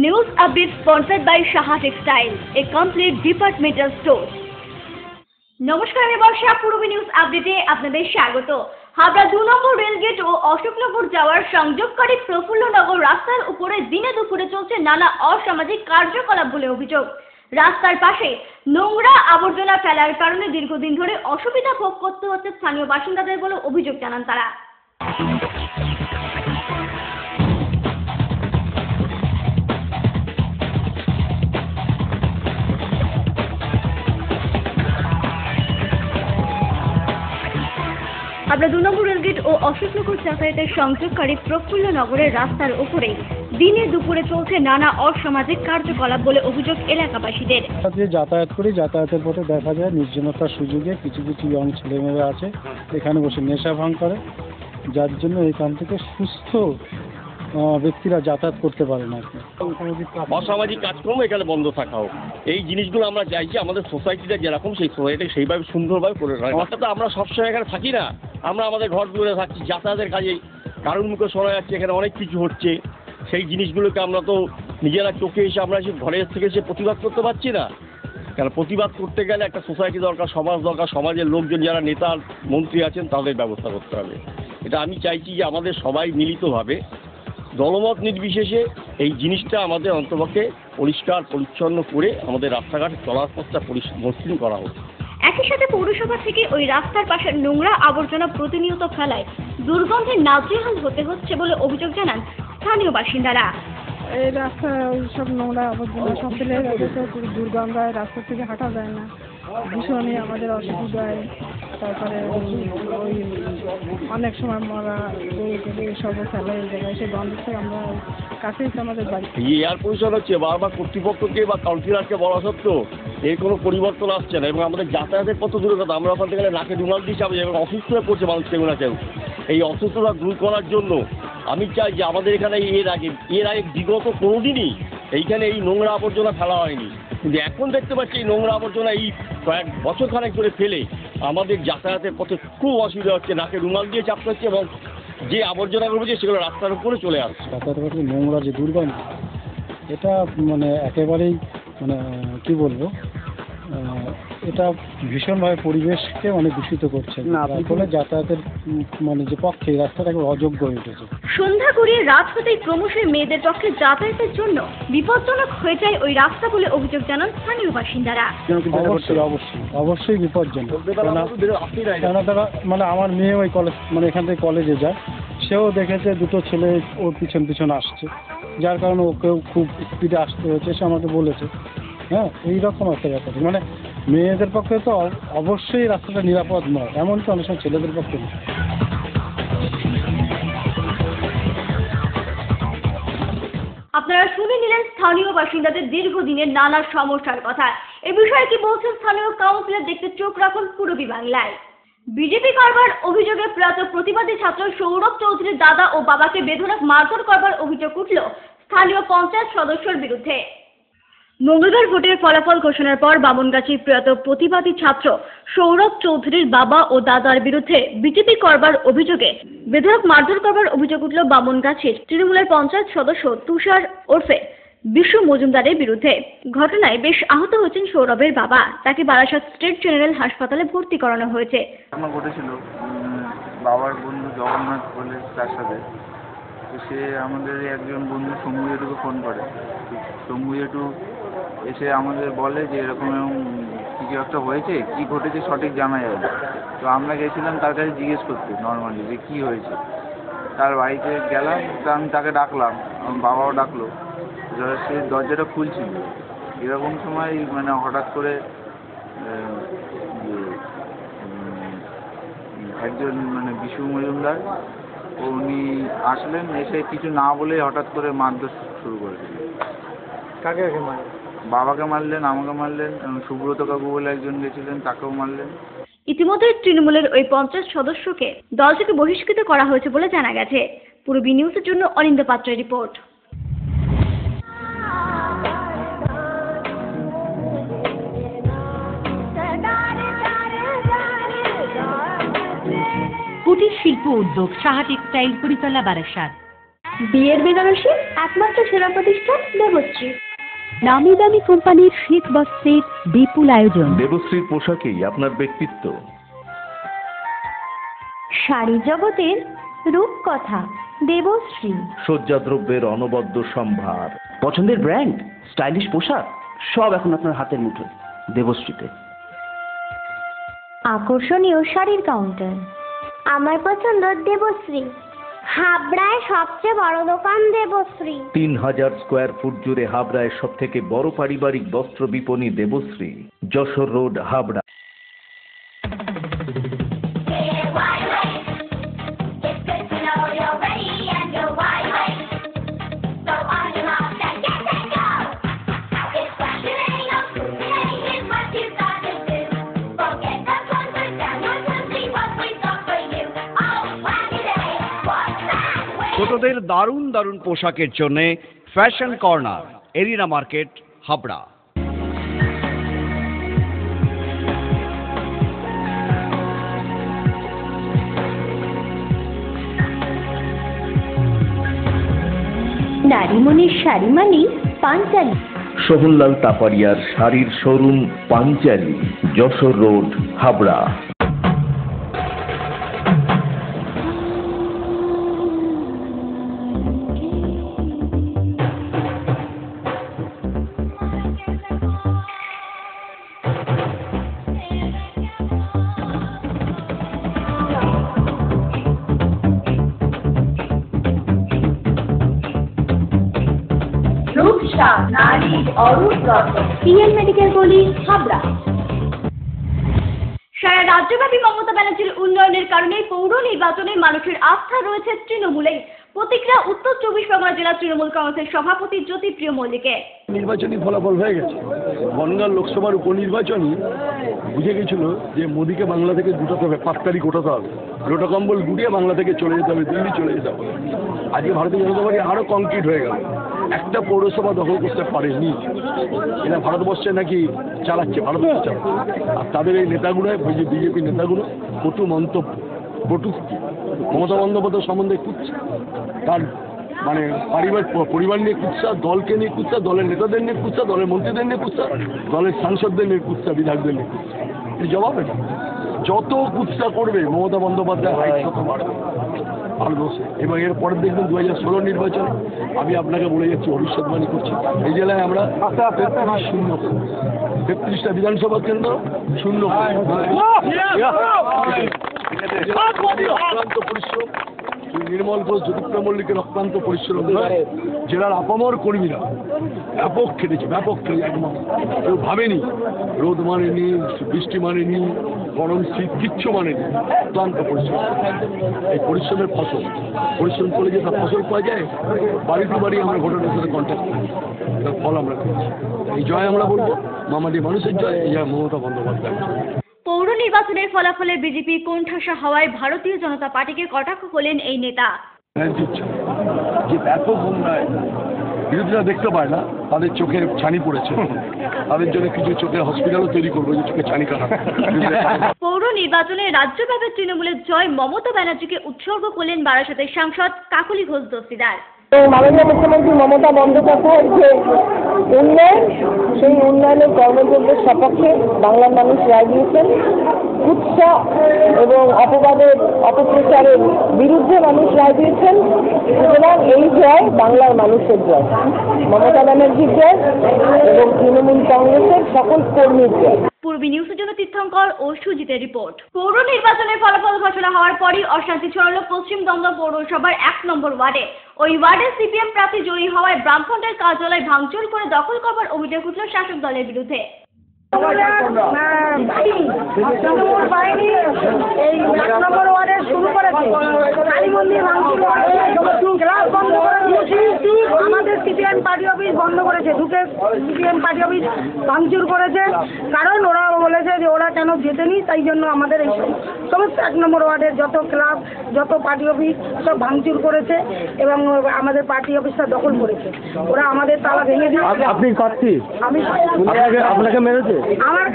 News update sponsored by Shaha Textile, a complete departmental store. নমস্কার, আমি বর্ষা। পূর্বী news আপডেটে আপনাদের স্বাগত। হাবড়া 2 নম্বর রেলগেট ও অশোকনগর যাওয়ার সংযোগকারী প্রফুল্লনগর রাস্তার উপরে দিনে দুপুরে চলছে নানা অসামাজিক কার্যকলাপ বলে অভিযোগ। রাস্তার পাশে নোংরা আবর্জনা ফেলার কারণে দীর্ঘদিন ধরে অসুবিধা ভোগ করতে হচ্ছে স্থানীয় বাসিন্দাদের বলে অভিযোগ জানান তারা। হাবড়া 2 নম্বর রেলগেট ও অশোকনগর যাতায়াতের সংযোগকারী প্রফুল্লনগরের রাস্তার উপরে দিনে দুপুরে চলছে নানা অসামাজিক কার্যকলাপ বলে অভিযোগ এলাকাবাসীদের। যাতায়াত করি, যাতায়াতের পথে দেখা যায় নির্জনতার সুযোগে কিছু কিছু ইয়ং ছেলেমেয়েরা আছে এখানে বসে নেশা ভাঙ করে, যার জন্য এখান থেকে সুস্থ ব্যক্তিরা যাতায়াত করতে পারে না। অসামাজিক কাজকর্ম এখানে বন্ধ থাকা হোক, এই জিনিসগুলো আমরা চাইছি আমাদের সোসাইটিটা যেরকম সেই সোসাইটি সেইভাবে সুন্দরভাবে করে রাখা। অর্থাৎ আমরা সবসময় এখানে থাকি না, আমরা আমাদের ঘর দূরে থাকছি, যাতায়াতের কাজে কারোর মুখে শোনা যাচ্ছে এখানে অনেক কিছু হচ্ছে, সেই জিনিসগুলোকে আমরা তো নিজেরা চোখে এসে আমরা এসে ঘরের থেকে এসে প্রতিবাদ করতে পারছি না। কারণ প্রতিবাদ করতে গেলে একটা সোসাইটি দরকার, সমাজ দরকার, সমাজের লোকজন যারা নেতা মন্ত্রী আছেন তাদের ব্যবস্থা করতে হবে। এটা আমি চাইছি যে আমাদের সবাই মিলিতভাবে দলমত নির্বিশেষে এই জিনিসটা আমাদের অন্তপক্ষে পরিষ্কার পরিচ্ছন্ন করে আমাদের রাস্তাঘাটে চলার পথটা মসৃণ করা হোক। একই সাথে পৌরসভা থেকে ওই রাস্তার পাশে নোংরা আবর্জনা প্রতিনিয়ত ফেলায় দুর্গন্ধে নাজেহাল হতে হচ্ছে বলে অভিযোগ জানান স্থানীয় বাসিন্দারা। এই রাস্তা সব নোংরা আবর্জনা সব ফেলে রেখেছে, দুর্গন্ধ হয়, রাস্তা থেকে হাঁটা যায় না, ভীষণই আমাদের অসুবিধা হয়। তারপরে ওই অনেক সময় মরা সব ফেলে এই জায়গায়, সেই গন্ধ থেকে আমরা কাছেই তো আমাদের বাড়ি। এয়ার পরিষদ হচ্ছে বারবার কর্তৃপক্ষকে বা কাউন্সিলরকে বলা সত্ত্বেও এর কোনো পরিবর্তন আসছে না, এবং আমাদের যাতায়াতের কত দূরের কথা, আমরা ওখান থেকে নাকে রুমাল দিয়ে যাবো এবং অসুস্থ হয়ে পড়ছে মানুষ কেউ না কেউ। এই অসুস্থতা দূর করার জন্য আমি চাই যে আমাদের এখানে এর আগে বিগত কোনোদিনই এইখানে এই নোংরা আবর্জনা ফেলা হয়নি, কিন্তু এখন দেখতে পাচ্ছি এই নোংরা আবর্জনা এই কয়েক বছর খানেক করে ফেলে আমাদের যাতায়াতের পথে খুব অসুবিধা হচ্ছে, নাকে রুমাল দিয়ে চাপতে হচ্ছে এবং যে আবর্জনাগুলো হচ্ছে সেগুলো রাস্তার উপরে চলে আসছে। যাতায়াতের পথে নোংরা যে দুর্গন্ধ, এটা মানে একেবারেই কি বলবো, এটা ভীষণভাবে পরিবেশকে দূষিত করছে, ফলে যাতায়াতের যে পক্ষে রাস্তাটা একবার অযোগ্য হয়ে উঠেছে। সন্ধ্যা গড়িয়ে রাত হতেই ক্রমশই মেয়েদের পক্ষে যাতায়াতের জন্য বিপজ্জনক হয়ে যায় ওই রাস্তা বলে অভিযোগ জানান স্থানীয় বাসিন্দারা। অবশ্যই বিপজ্জনক, কেন তারা আমার মেয়ে ওই কলেজ এখান থেকে কলেজে যায়, সেও দেখেছে দুটো ছেলে ওর পিছন আসছে, যার কারণে ওকেও খুব স্পিডে আসতে হয়েছে, সে আমাকে বলেছে। হ্যাঁ, এইরকম একটা ব্যাপার, মেয়েদের পক্ষে তো অবশ্যই রাস্তাটা নিরাপদ নয়, এমনকি অনেক সময় ছেলেদের পক্ষে নয়। আপনারা শুনে নিলেন স্থানীয় বাসিন্দাদের দীর্ঘদিনের নানা সমস্যার কথা। এ বিষয়ে কি বলছেন স্থানীয় কাউন্সিলর, দেখতে চোখ রাখুন পূর্বী বাংলায়। বিজেপি করবার অভিযোগে প্রয়াত প্রতিবাদী ছাত্র সৌরভ চৌধুরীর দাদা ও বাবাকে বেধড়ক মারধর করবার অভিযোগ উঠল স্থানীয় পঞ্চায়েত সদস্যের বিরুদ্ধে। মঙ্গলবার ভোটের ফলাফল ঘোষণার পর বামনগাছির প্রয়াত প্রতিবাদী ছাত্র সৌরভ চৌধুরীর বাবা ও দাদার বিরুদ্ধে বিজেপি করবার অভিযোগে বেধড়ক মারধর করবার অভিযোগ উঠল বামনগাছির তৃণমূলের পঞ্চায়েত সদস্য তুষার ওরফে বিশু মজুমদারের বিরুদ্ধে। ঘটনায় বেশ আহত হয়েছেন সৌরভের বাবা, তাকে বারাসাত স্টেট জেনারেল হাসপাতালে ভর্তি করানো হয়েছে। আমার ঘটেছিল বাবার বন্ধু জগন্নাথ বলে, তার সাথে তো সে আমাদের একজন বন্ধু শম্ভু জেঠুকে ফোন করে। শম্ভু জেঠু এসে আমাদের বলে যে এরকম কিছু একটা হয়েছে, কি ঘটেছে সঠিক জানা যাবে না। তো আমরা গেছিলাম তার কাছে জিজ্ঞেস করতে নর্মালি যে কী হয়েছে। তার বাড়িতে গেলাম, তো আমি তাকে ডাকলাম, আমার বাবাও ডাকলো। সে দরজাটা খুলছিল, এরকম সময় হঠাৎ করে একজন বিশু মজুমদার উনি আসলেন, এসে কিছু না বলে হঠাৎ করে মারধর শুরু করেছিলেন। কাকে মারলেন? বাবাকে মারলেন, আমাকে মারলেন, সুব্রত কাকু বলে একজন গেছিলেন, তাকেও মারলেন। ইতিমধ্যে তৃণমূলের ওই পঞ্চায়েত সদস্যকে দল থেকে বহিষ্কৃত করা হয়েছে বলে জানা গেছে। পূর্বী নিউজের জন্য অনিন্দ পাত্রের রিপোর্ট। কুটির শিল্প উদ্যোগ সাহা টেক্সটাইল, কুড়িতলা, বারাসাত। বিয়ের বেনারসি একমাত্র সেরা প্রতিষ্ঠান দেবশ্রী। নামি দামি কোম্পানির শীত বস্ত্রের বিপুল আয়োজন। দেবশ্রীর পোশাকেই আপনার ব্যক্তিত্ব। শাড়ি জগতের রূপকথা দেবশ্রী। সজ্জাদ্রব্যের অনবদ্য সম্ভার। পছন্দের ব্র্যান্ড, স্টাইলিশ পোশাক সব এখন আপনার হাতের মুঠোয় দেবশ্রীতে। আকর্ষণীয় শাড়ির কাউন্টার। আমার পছন্দ দেবশ্রী। হাবড়ায় সবচেয়ে বড় দোকান দেবশ্রী। 3000 স্কোয়ার ফুট জুড়ে হাবড়ায় সব থেকে বড় পারিবারিক বস্ত্র বিপণী দেবশ্রী, যশোর রোড, হাবড়া। ছোটদের দারুণ দারুণ পোশাকের জন্য fashion corner, Arena market, Habra. নারীমণির শাড়ি মানি পাঞ্চালী। সোহনলাল তাপারিয়ার শাড়ির শোরুম পাঞ্চালী, যশোর রোড, হাবড়া। রূপসা নারী Arup Ratna, PN medical college, Habra. সারা রাজ্যব্যাপী মমতা ব্যানার্জির উন্নয়নের কারণে পৌর নির্বাচনে মানুষের আস্থা রয়েছে তৃণমূলেই। প্রতিক্রিয়া উত্তর 24 পরগনা জেলা তৃণমূল কংগ্রেসের সভাপতি জ্যোতিপ্রিয় মল্লিকের। নির্বাচনী ফলাফল হয়ে গেছে। বনগাঁ লোকসভার উপনির্বাচনই বুঝে গেছিল যে মোদীকে বাংলা থেকে গুটাতে হবে, 5 তারিখ ওঠাতে হবে, লোটা কম্বল গুটিয়ে বাংলা থেকে চলে যেতে হবে, দিল্লি চলে যেতে হবে। আজকে ভারতীয় জনতা পার্টি আরও কংক্রিট হয়ে গেল, একটা পৌরসভা দখল করতে পারেনি। এরা ভারতবর্ষে নাকি চালাচ্ছে, ভারতবর্ষ চালাচ্ছে। আর তাদের এই নেতাগুলো, বিজেপি নেতাগুলো কটু মন্তব্য, কটূক্তি মমতা বন্দ্যোপাধ্যায় সম্বন্ধে কুৎসা, তার মানে পরিবার নিয়ে কুৎসা, দলকে নিয়ে কুৎসা, দলের নেতাদের নিয়ে কুৎসা, দলের মন্ত্রীদের নিয়ে কুৎসা, দলের সাংসদদের নিয়ে কুৎসা, বিধায়কদের নিয়ে কুৎসা। এই জবাবে না, যত কুৎসা করবে মমতা বন্দ্যোপাধ্যায় হাইট তত বাড়বে ভারতবর্ষে। এবং এর পরের দেখবেন 2016 নির্বাচনে আমি আপনাকে বলে যাচ্ছি, ভবিষ্যৎবাণী করছি, এই জেলায় আমরা 33টা বিধানসভা কেন্দ্র শূন্য অক্লান্ত পরিশ্রম, নির্মল ঘোষ, জ্যোতিপ্রিয় মল্লিকের অক্লান্ত পরিশ্রম, জেলার আপামর কর্মীরা ব্যাপক খেটেছে, ব্যাপক খেলে একদম কেউ ভাবেনি, রোদ মানেনি, বৃষ্টি মানেনি, গরম শীত কিচ্ছু মানেনি, অক্লান্ত পরিশ্রম। এই পরিশ্রমের ফসল, পরিশ্রম করে যে তার ফসল পাওয়া যায়, বাড়ি টু বাড়ি আমরা ভোটারদের সাথে কন্ট্যাক্ট করি, তার ফল আমরা পেয়েছি। এই জয় আমরা বলবো মামাটি মানুষের জয়, এই জয় মমতা বন্দ্যোপাধ্যায়। পৌর নির্বাচনের ফলাফলে বিজেপি কোণঠাসা হওয়ায় ভারতীয় জনতা পার্টিকে কটাক্ষ করলেন এই নেতা। যে ব্যাপক উন্নয়ন বিরোধীরা দেখতে পায় না, তাদের চোখে ছানি পড়েছে, তাদের জন্য কিছু চোখের হসপিটালও তৈরি করবো, যে চোখে ছানি কাটা। পৌর নির্বাচনে রাজ্যব্যাপী তৃণমূলের জয় মমতা ব্যানার্জিকে উৎসর্গ করলেন বারাসাতের সাংসদ কাকলি ঘোষ দস্তিদার। মাননীয় মুখ্যমন্ত্রী মমতা বন্দ্যোপাধ্যায়ের যে উন্নয়ন, সেই উন্নয়নের কর্মযজ্ঞের সপক্ষে বাংলার মানুষ রায় দিয়েছেন। কুৎসা এবং অপবাদের অপপ্রচারের বিরুদ্ধে মানুষ রায় দিয়েছেন। সুতরাং এই জয় বাংলার মানুষের জয়, মমতা ব্যানার্জির জয় এবং তৃণমূল কংগ্রেসের সকল কর্মীর জয়। পূর্বী নিউজের জন্য তীর্থঙ্কর ও সুজিতের রিপোর্ট। পৌর নির্বাচনের ফলাফল ঘোষণা হওয়ার পরই অশান্তি ছড়ালো পশ্চিম দমদম পৌরসভার 1 নম্বর ওয়ার্ডে। ওই ওয়ার্ডে সিপিএম প্রার্থী জয়ী হওয়ায় ব্রাহ্মণের কার্যালয় ভাঙচুর করে দখল করবার অভিযোগ উঠল শাসক দলের বিরুদ্ধে। এই 1 নম্বর ওয়ার্ডে শুরু করেছে কালী মন্দির ভাঙচুর, ক্লাস বন্ধ করে দিয়েছে, আমাদের সিপিএম পার্টি অফিস বন্ধ করেছে, ঢুকে সিপিএম পার্টি অফিস ভাঙচুর করেছে। কারণ ওরা বলেছে যে ওরা কেন জেতেনি, তাই জন্য আমাদের এই সমস্ত 1 নম্বর ওয়ার্ডের যত ক্লাব, যত পার্টি অফিস সব ভাঙচুর করেছে এবং আমাদের পার্টি অফিসটা দখল করেছে। ওরা আমাদের তালা ভেঙে দিয়ে। আপনি কাটছি, আমি আপনাকে মেরেছে?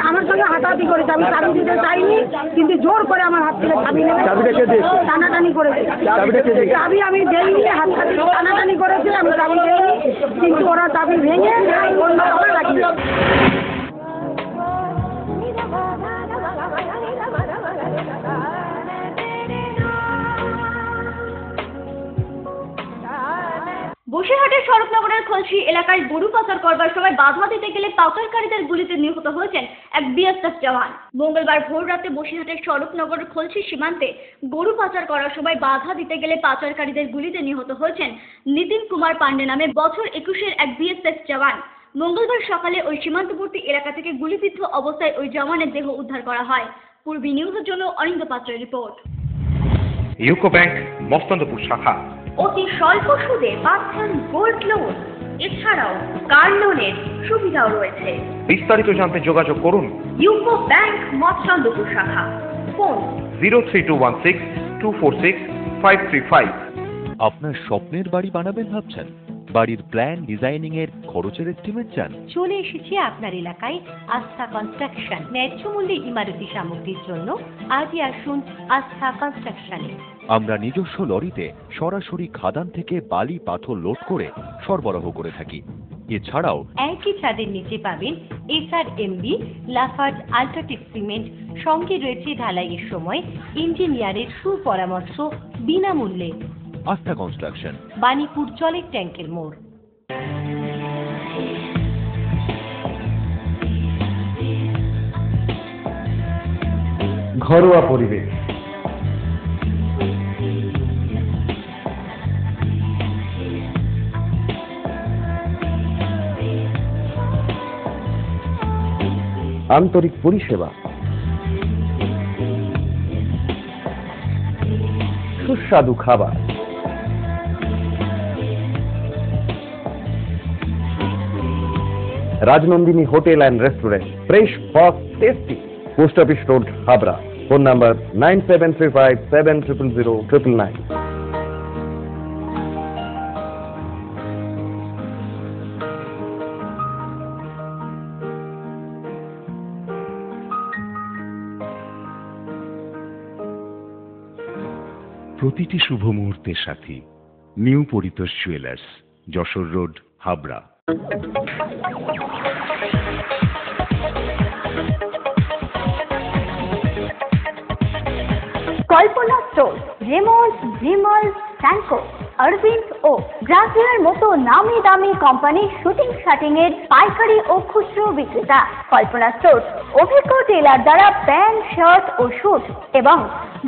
আমার সঙ্গে হাতাহাতি করেছে, আমি চাবি দিতে চাইনি, কিন্তু জোর করে আমার হাত থেকে চাবি নেবে, টানাটানি করেছে। চাবি আমি দেইনি, হাত থেকে টানাটানি করেছে, আমি চাবি দেইনি, কিন্তু ওরা চাবি ভেঙে অন্য ঘরে লাগিয়ে। বসিরহাটের শরৎনগরের খলসি এলাকায় গরু পাচার করবার সময় বাধা দিতে গেলে পাচারকারীদের গুলিতে নিহত হয়েছেন এক বিএসএফ জওয়ান। মঙ্গলবার ভোর রাতে বসিরহাটের শরৎনগরের খলসি সীমান্তে গরু পাচার করার সময় বাধা দিতে গেলে পাচারকারীদের গুলিতে নিহত হয়েছেন নিতিন কুমার পান্ডে নামে বছর 21-এর এক বিএসএফ জওয়ান। মঙ্গলবার সকালে ওই সীমান্তবর্তী এলাকা থেকে গুলিবিদ্ধ অবস্থায় ওই জওয়ানের দেহ উদ্ধার করা হয়। পূর্বী নিউজের জন্য অরিন্দ পাত্রের রিপোর্ট। ইউকো ব্যাংক মস্তন্দপুর শাখা অতি স্বল্প সুদে পাচ্ছেন গোল্ড লোন, এছাড়াও কার লোনের সুবিধাও রয়েছে। বিস্তারিত জানতে যোগাযোগ করুন ইউকো ব্যাংক মৎস্যন্দপুর শাখা, ফোন 03216246535। আপনার স্বপ্নের বাড়ি বানাবেন ভাবছেন? বাড়ির প্ল্যান ডিজাইনিং এর খরচের এস্টিমেট চান? চলে এসেছি আপনার এলাকায় আস্থা কনস্ট্রাকশন। ন্যায্য মূল্যে ইমারতি সামগ্রীর জন্য আজই আসুন আস্থা কনস্ট্রাকশনে। আমরা নিজস্ব লরিতে সরাসরি খাদান থেকে বালি পাথর লোড করে সরবরাহ করে থাকি। এছাড়াও একই ছাদের নিচে পাবেন SRMB, লাফার্জ, আল্ট্রাটেক সিমেন্ট, সঙ্গে রয়েছে ঢালাইয়ের সময় ইঞ্জিনিয়ারের সুপরামর্শ বিনামূল্যে। আস্থা কনস্ট্রাকশন, বাণীপুর জলের ট্যাঙ্কের মোড়। ঘরোয়া পরিবেশ, আন্তরিক পরিষেবা, সুস্বাদু খাবার, Rajnandini hotel and restaurant, fresh, fast, tasty. Post office road, Habra. Phone number 9735700999। প্রতিটি শুভ মুহূর্তের সাথী new Paritosh jewellers, Jessore road, Habra. Kalpana store, Raymonds, Vimal, Franco, Arvind ও ব্রাজিলের মতো নামি দামি কোম্পানির শুটিং শাটিং এর পাইকারি ও খুচরো বিক্রেতা। কল্পনা স্টোর অভিজ্ঞ টেলার দ্বারা প্যান্ট, শার্ট ও স্যুট এবং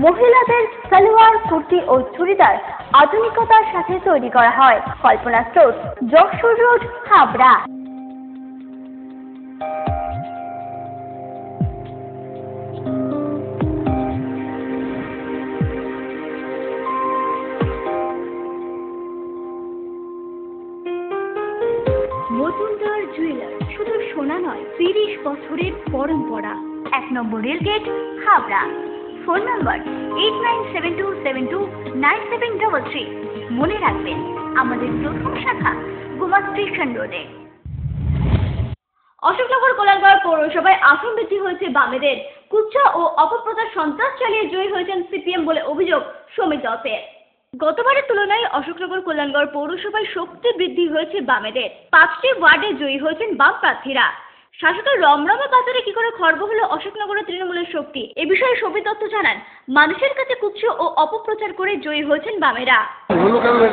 মহিলাদের সালোয়ার, কুর্তি ও চুড়িদার আধুনিকতার সাথে তৈরি করা হয়। Kalpana store, Jessore road, Habra. Majumdar jewellers, শুধু সোনা নয়, 30 বছরের পরম্পরা। 1 নম্বর রেলগেট, হাবড়া। ফোন নম্বর 8972729733। মনে রাখবেন, আমাদের প্রথম শাখা গোমা স্টেশন রোডে। অশোকনগর কল্যাণগড় পৌরসভায় আসন বৃদ্ধি হয়েছে বামেদের। কুচ্ছা ও অপপ্রচার সন্ত্রাস চালিয়ে জয়ী হয়েছেন সিপিএম বলে অভিযোগ সমিত দত্তের। গতবারের তুলনায় অশোকনগর কল্যাণগড় পৌরসভায় শক্তি বৃদ্ধি হয়েছে বামেদের। 5টি ওয়ার্ডে জয়ী হয়েছেন বাম প্রার্থীরা। শাসকের রমরমা বাজারে কি করে খর্ব হলো অশোকনগরের তৃণমূলের শক্তি, এ বিষয়ে সমিত দত্ত জানান, মানুষের কাছে কুচ্ছ ও অপপ্রচার করে জয়ী হয়েছেন বামেরা।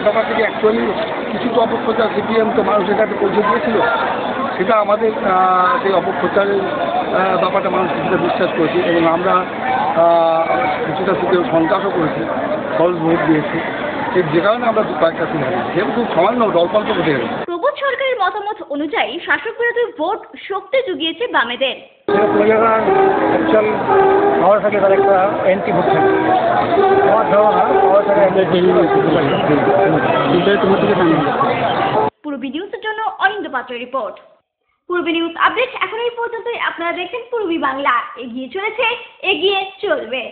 ব্যাপার থেকে অ্যাকচুয়ালি কিছু তো অপপ্রচার সিপিএম তো মানুষের কাছে পৌঁছে দিয়েছিল, সেটা আমাদের সেই অপপ্রচারের ব্যাপারটা মানুষ কিছুটা বিশ্বাস করেছে এবং আমরা কিছুটা সিপিএম সন্ত্রাসও করেছি, ফলস ভোট দিয়েছি, যে কারণে আমরা কয়েকটা সিট হারিয়েছি। যেহেতু খুব সামান্য দলপাল্প ঘটে গেছে। প্রবোধ সরকারের মতামত অনুযায়ী শাসক বিরোধী ভোট শক্তি জুগিয়েছে বামেদের। পূর্বী নিউজের জন্য অরিন্দ পাত্রের রিপোর্ট। পূর্বী নিউজ আপডেট এখন এই পর্যন্তই। আপনারা দেখছেন পূর্বী বাংলা, এগিয়ে চলেছে, এগিয়ে চলবে।